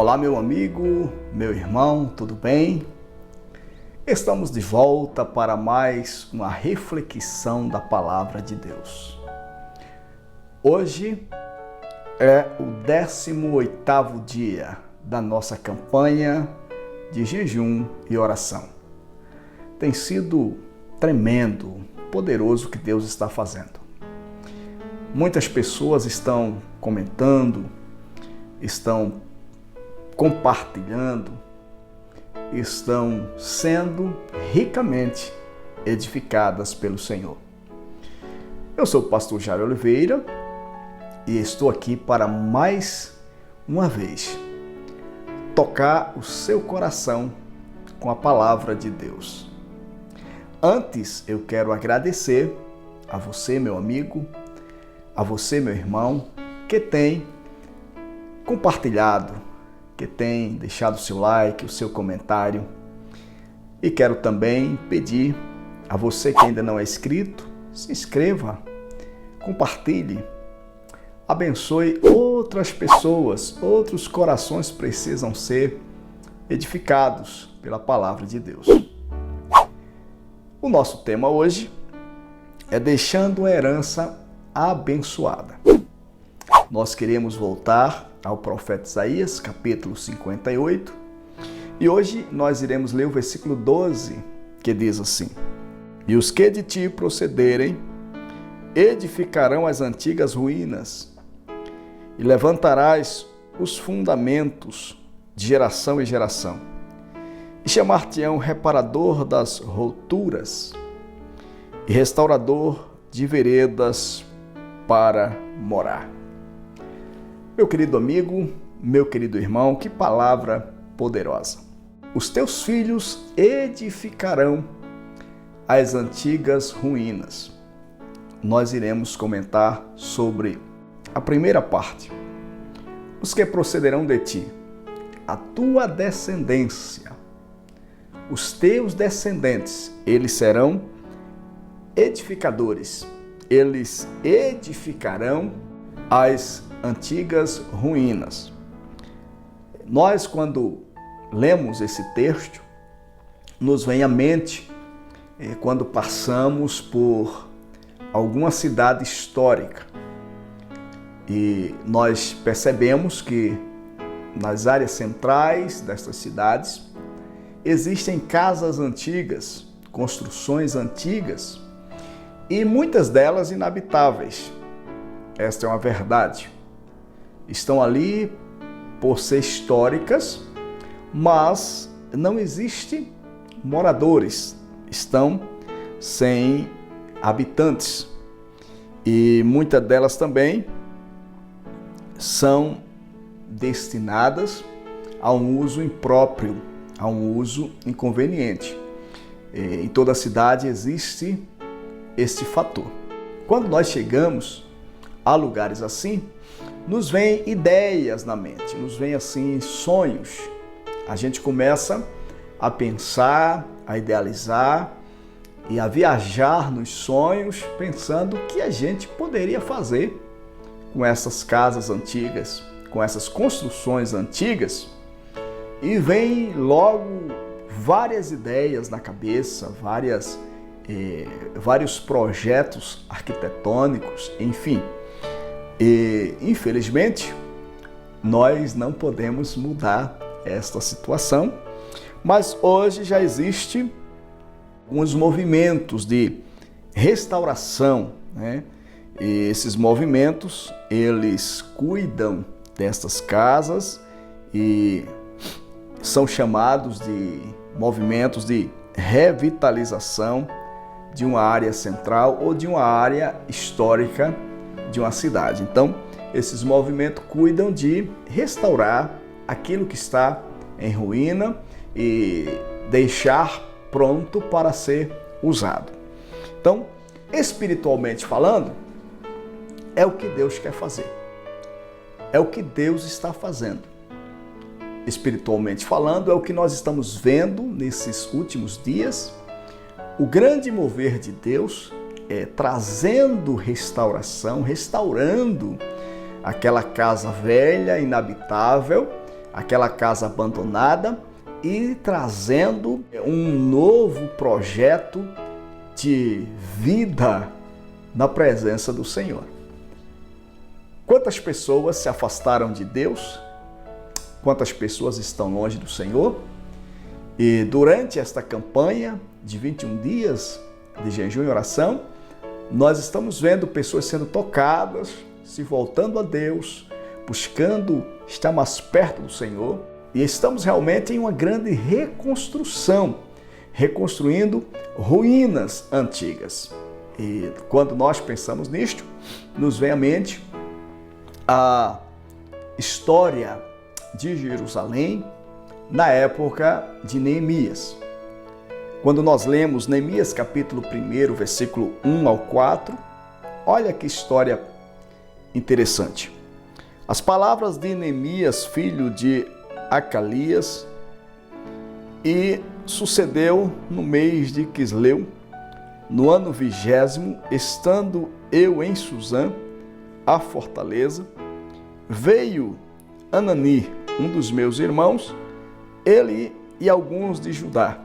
Olá, meu amigo, meu irmão, tudo bem? Estamos de volta para mais uma reflexão da Palavra de Deus. Hoje é o 18º dia da nossa campanha de jejum e oração. Tem sido tremendo, poderoso o que Deus está fazendo. Muitas pessoas estão comentando, estão compartilhando, estão sendo ricamente edificadas pelo Senhor. Eu sou o pastor Jair Oliveira e estou aqui para mais uma vez tocar o seu coração com a palavra de Deus. Antes eu quero agradecer a você, meu amigo, a você, meu irmão, que tem compartilhado, que tem deixado o seu like, o seu comentário. E quero também pedir a você que ainda não é inscrito, se inscreva, compartilhe, abençoe outras pessoas, outros corações precisam ser edificados pela palavra de Deus. O nosso tema hoje é deixando uma herança abençoada. Nós queremos voltar ao profeta Isaías, capítulo 58, e hoje nós iremos ler o versículo 12, que diz assim: E os que de ti procederem edificarão as antigas ruínas, e levantarás os fundamentos de geração em geração, e chamar-te-ão reparador das rupturas e restaurador de veredas para morar. Meu querido amigo, meu querido irmão, que palavra poderosa. Os teus filhos edificarão as antigas ruínas. Nós iremos comentar sobre a primeira parte. Os que procederão de ti, a tua descendência, os teus descendentes, eles serão edificadores. Eles edificarão as antigas ruínas. Nós, quando lemos esse texto, nos vem à mente quando passamos por alguma cidade histórica e nós percebemos que nas áreas centrais destas cidades existem casas antigas, construções antigas, e muitas delas inabitáveis. Esta é uma verdade. Estão ali por ser históricas, mas não existem moradores, estão sem habitantes. E muitas delas também são destinadas a um uso impróprio, a um uso inconveniente. Em toda a cidade existe este fator. Quando nós chegamos a lugares assim, nos vêm ideias na mente, nos vêm assim sonhos. A gente começa a pensar, a idealizar e a viajar nos sonhos, pensando o que a gente poderia fazer com essas casas antigas, com essas construções antigas. E vem logo várias ideias na cabeça, vários projetos arquitetônicos, enfim. E, infelizmente, nós não podemos mudar esta situação, mas hoje já existem alguns movimentos de restauração, né? E esses movimentos, eles cuidam destas casas e são chamados de movimentos de revitalização de uma área central ou de uma área histórica de uma cidade. Então, esses movimentos cuidam de restaurar aquilo que está em ruína e deixar pronto para ser usado. Então, espiritualmente falando, é o que Deus quer fazer. É o que Deus está fazendo. Espiritualmente falando, é o que nós estamos vendo nesses últimos dias. O grande mover de Deus trazendo restauração, restaurando aquela casa velha, inabitável, aquela casa abandonada e trazendo um novo projeto de vida na presença do Senhor. Quantas pessoas se afastaram de Deus? Quantas pessoas estão longe do Senhor? E durante esta campanha de 21 dias de jejum e oração, nós estamos vendo pessoas sendo tocadas, se voltando a Deus, buscando estar mais perto do Senhor. E estamos realmente em uma grande reconstrução, reconstruindo ruínas antigas. E quando nós pensamos nisto, nos vem à mente a história de Jerusalém na época de Neemias. Quando nós lemos Neemias capítulo 1, versículo 1 ao 4, olha que história interessante. As palavras de Neemias, filho de Acalias, e sucedeu no mês de Quisleu, no ano 20º, estando eu em Suzã, a fortaleza, veio Anani, um dos meus irmãos, ele e alguns de Judá,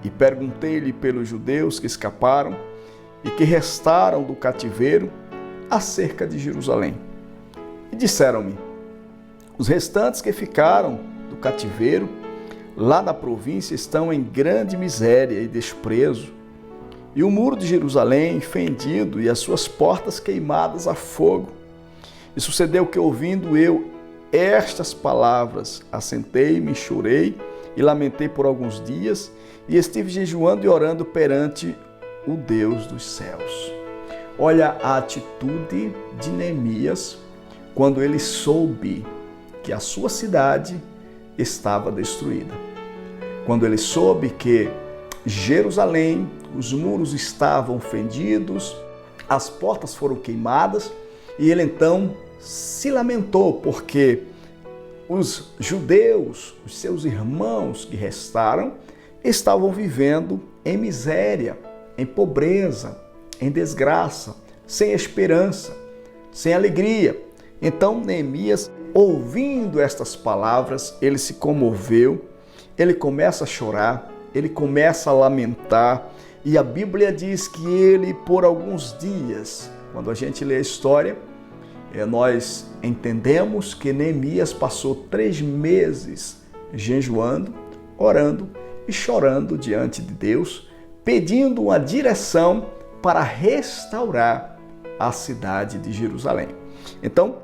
e perguntei-lhe pelos judeus que escaparam e que restaram do cativeiro acerca de Jerusalém. E disseram-me: os restantes que ficaram do cativeiro lá na província estão em grande miséria e desprezo, e o muro de Jerusalém fendido e as suas portas queimadas a fogo. E sucedeu que, ouvindo eu estas palavras, assentei-me, chorei e lamentei por alguns dias, e estive jejuando e orando perante o Deus dos céus. Olha a atitude de Neemias quando ele soube que a sua cidade estava destruída. Quando ele soube que Jerusalém, os muros estavam fendidos, as portas foram queimadas, e ele então se lamentou porque os judeus, os seus irmãos que restaram, estavam vivendo em miséria, em pobreza, em desgraça, sem esperança, sem alegria. Então Neemias, ouvindo estas palavras, ele se comoveu, ele começa a chorar, ele começa a lamentar, e a Bíblia diz que ele, por alguns dias, quando a gente lê a história, nós entendemos que Neemias passou 3 meses jejuando, orando e chorando diante de Deus, pedindo uma direção para restaurar a cidade de Jerusalém. Então,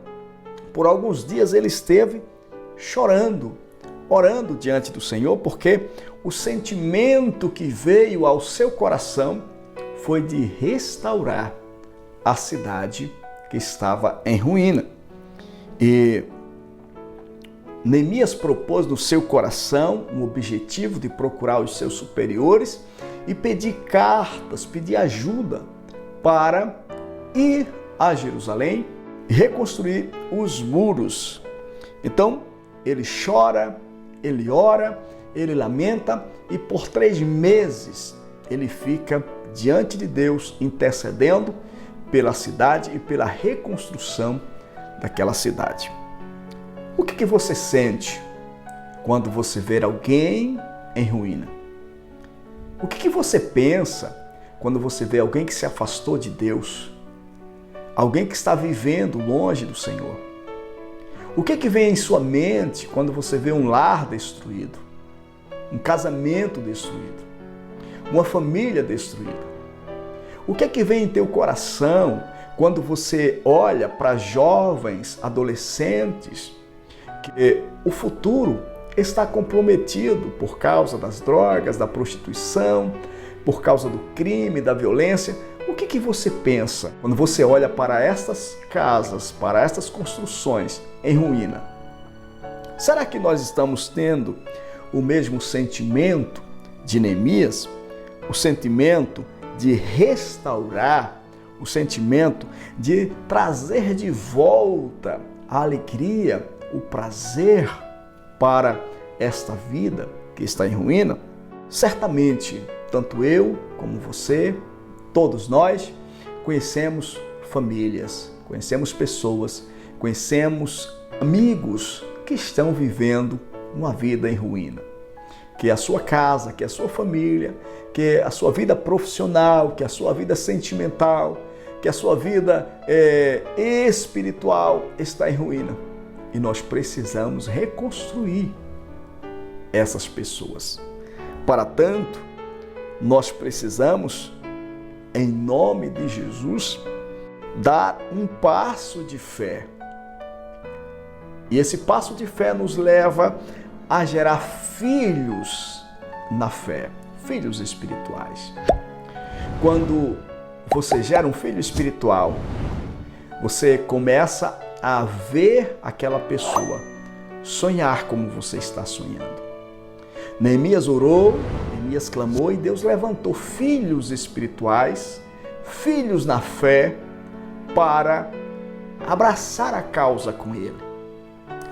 por alguns dias ele esteve chorando, orando diante do Senhor, porque o sentimento que veio ao seu coração foi de restaurar a cidade que estava em ruína. E Neemias propôs no seu coração um objetivo de procurar os seus superiores e pedir cartas, pedir ajuda para ir a Jerusalém e reconstruir os muros. Então, ele chora, ele ora, ele lamenta, e por 3 meses ele fica diante de Deus intercedendo pela cidade e pela reconstrução daquela cidade. O que você sente quando você vê alguém em ruína? O que você pensa quando você vê alguém que se afastou de Deus? Alguém que está vivendo longe do Senhor? O que vem em sua mente quando você vê um lar destruído? Um casamento destruído? Uma família destruída? O que vem em teu coração quando você olha para jovens, adolescentes, que o futuro está comprometido por causa das drogas, da prostituição, por causa do crime, da violência? O que você pensa quando você olha para estas casas, para estas construções em ruína? Será que nós estamos tendo o mesmo sentimento de Neemias? O sentimento de restaurar, o sentimento de trazer de volta a alegria, o prazer para esta vida que está em ruína? Certamente, tanto eu como você, todos nós, conhecemos famílias, conhecemos pessoas, conhecemos amigos que estão vivendo uma vida em ruína. Que a sua casa, que a sua família, que a sua vida profissional, que a sua vida sentimental, que a sua vida espiritual está em ruína. E nós precisamos reconstruir essas pessoas. Para tanto, nós precisamos, em nome de Jesus, dar um passo de fé. E esse passo de fé nos leva a gerar filhos na fé, filhos espirituais. Quando você gera um filho espiritual, você começa a ver aquela pessoa sonhar como você está sonhando. Neemias orou, Neemias clamou e Deus levantou filhos espirituais, filhos na fé, para abraçar a causa com ele.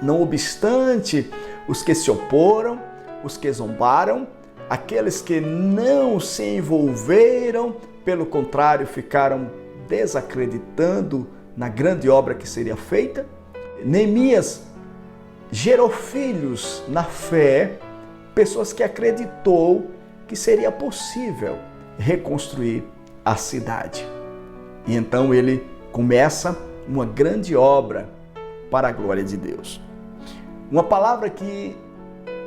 Não obstante os que se oporam, os que zombaram, aqueles que não se envolveram, pelo contrário, ficaram desacreditando na grande obra que seria feita, Neemias gerou filhos na fé, pessoas que acreditou que seria possível reconstruir a cidade. E então ele começa uma grande obra para a glória de Deus. Uma palavra que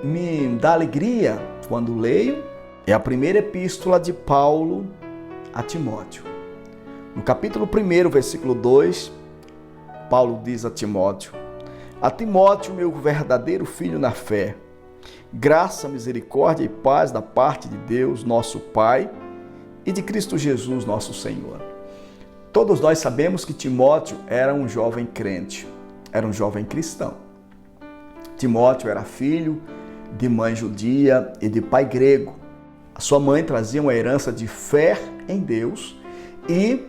me dá alegria quando leio é a primeira epístola de Paulo a Timóteo. No capítulo 1, versículo 2, Paulo diz a Timóteo: a Timóteo, meu verdadeiro filho na fé, graça, misericórdia e paz da parte de Deus, nosso Pai, e de Cristo Jesus, nosso Senhor. Todos nós sabemos que Timóteo era um jovem crente, era um jovem cristão. Timóteo era filho de mãe judia e de pai grego. A sua mãe trazia uma herança de fé em Deus e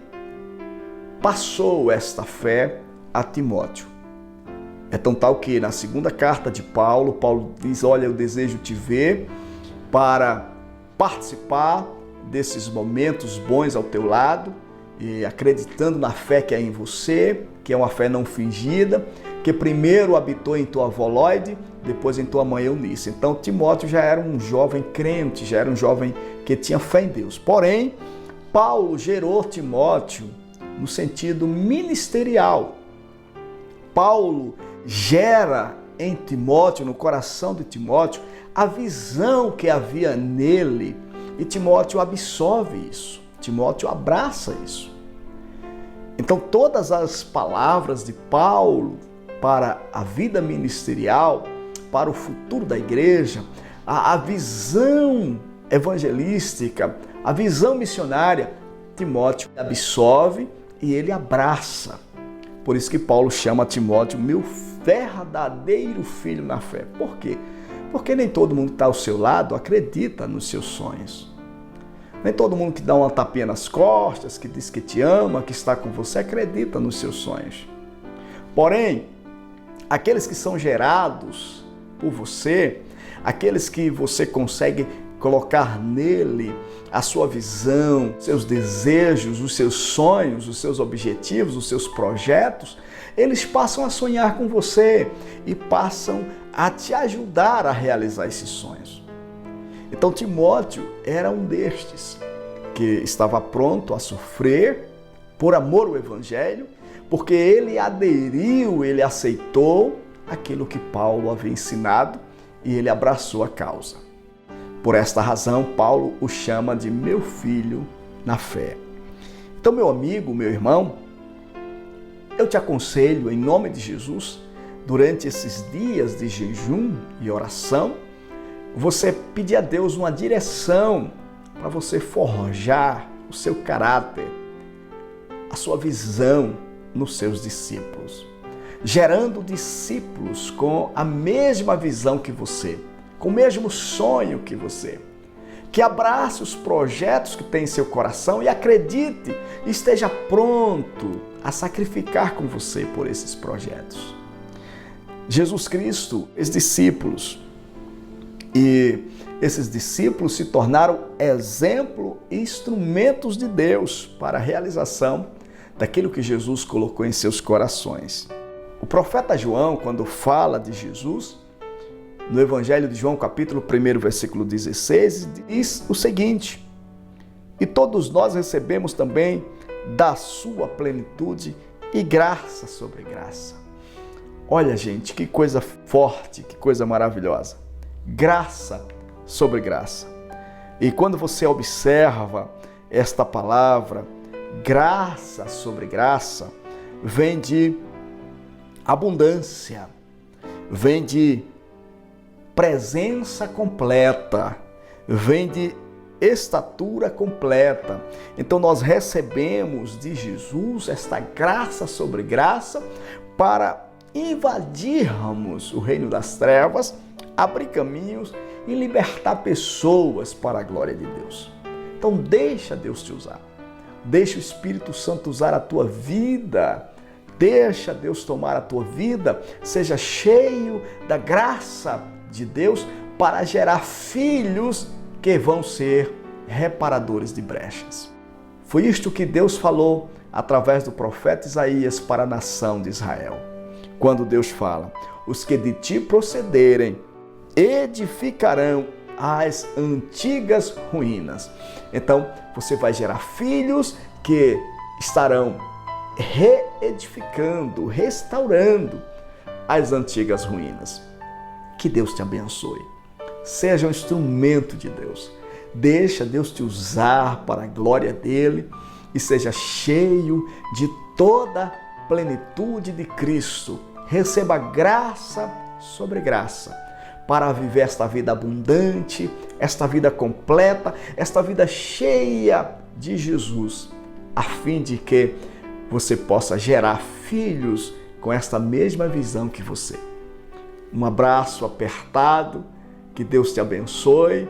passou esta fé a Timóteo. É tão tal que na segunda carta de Paulo, Paulo diz: olha, eu desejo te ver para participar desses momentos bons ao teu lado, e acreditando na fé que há em você, que é uma fé não fingida, que primeiro habitou em tua avó Lóide, depois em tua mãe Eunice. Então Timóteo já era um jovem crente, já era um jovem que tinha fé em Deus. Porém, Paulo gerou Timóteo no sentido ministerial. Paulo gera em Timóteo, no coração de Timóteo, a visão que havia nele, e Timóteo absorve isso, Timóteo abraça isso. Então todas as palavras de Paulo para a vida ministerial, para o futuro da igreja, a visão evangelística, a visão missionária, Timóteo absorve e ele abraça. Por isso que Paulo chama Timóteo meu verdadeiro filho na fé. Por quê? Porque nem todo mundo que está ao seu lado acredita nos seus sonhos. Nem todo mundo que dá uma tapinha nas costas, que diz que te ama, que está com você, acredita nos seus sonhos. Porém, aqueles que são gerados por você, aqueles que você consegue colocar nele a sua visão, seus desejos, os seus sonhos, os seus objetivos, os seus projetos, eles passam a sonhar com você e passam a te ajudar a realizar esses sonhos. Então Timóteo era um destes que estava pronto a sofrer por amor ao Evangelho, porque ele aderiu, ele aceitou aquilo que Paulo havia ensinado e ele abraçou a causa. Por esta razão, Paulo o chama de meu filho na fé. Então, meu amigo, meu irmão, eu te aconselho, em nome de Jesus, durante esses dias de jejum e oração, você pedir a Deus uma direção para você forjar o seu caráter, a sua visão nos seus discípulos, gerando discípulos com a mesma visão que você, com o mesmo sonho que você, que abrace os projetos que tem em seu coração e acredite, esteja pronto a sacrificar com você por esses projetos. Jesus Cristo, os discípulos, e esses discípulos se tornaram exemplo e instrumentos de Deus para a realização daquilo que Jesus colocou em seus corações. O profeta João, quando fala de Jesus, no Evangelho de João, capítulo 1, versículo 16, diz o seguinte: e todos nós recebemos também da sua plenitude e graça sobre graça. Olha, gente, que coisa forte, que coisa maravilhosa. Graça sobre graça. E quando você observa esta palavra, graça sobre graça, vem de abundância, vem de presença completa, vem de estatura completa. Então nós recebemos de Jesus esta graça sobre graça para invadirmos o reino das trevas, abrir caminhos e libertar pessoas para a glória de Deus. Então deixa Deus te usar. Deixa o Espírito Santo usar a tua vida. Deixa Deus tomar a tua vida. Seja cheio da graça de Deus para gerar filhos que vão ser reparadores de brechas. Foi isto que Deus falou através do profeta Isaías para a nação de Israel. Quando Deus fala: os que de ti procederem edificarão as antigas ruínas. Então, você vai gerar filhos que estarão reedificando, restaurando as antigas ruínas. Que Deus te abençoe. Seja um instrumento de Deus. Deixa Deus te usar para a glória dele e seja cheio de toda a plenitude de Cristo. Receba graça sobre graça para viver esta vida abundante, esta vida completa, esta vida cheia de Jesus, a fim de que você possa gerar filhos com esta mesma visão que você. Um abraço apertado, que Deus te abençoe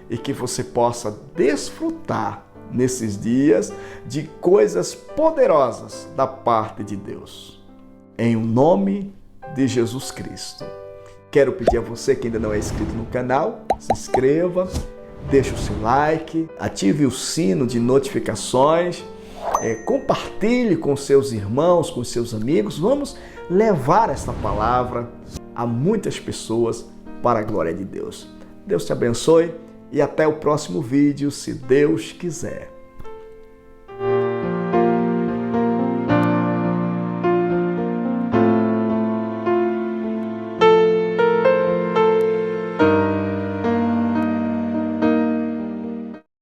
e que você possa desfrutar nesses dias de coisas poderosas da parte de Deus. Em nome de Jesus Cristo. Quero pedir a você que ainda não é inscrito no canal, se inscreva, deixe o seu like, ative o sino de notificações, compartilhe com seus irmãos, com seus amigos. Vamos levar esta palavra a muitas pessoas para a glória de Deus. Deus te abençoe e até o próximo vídeo, se Deus quiser.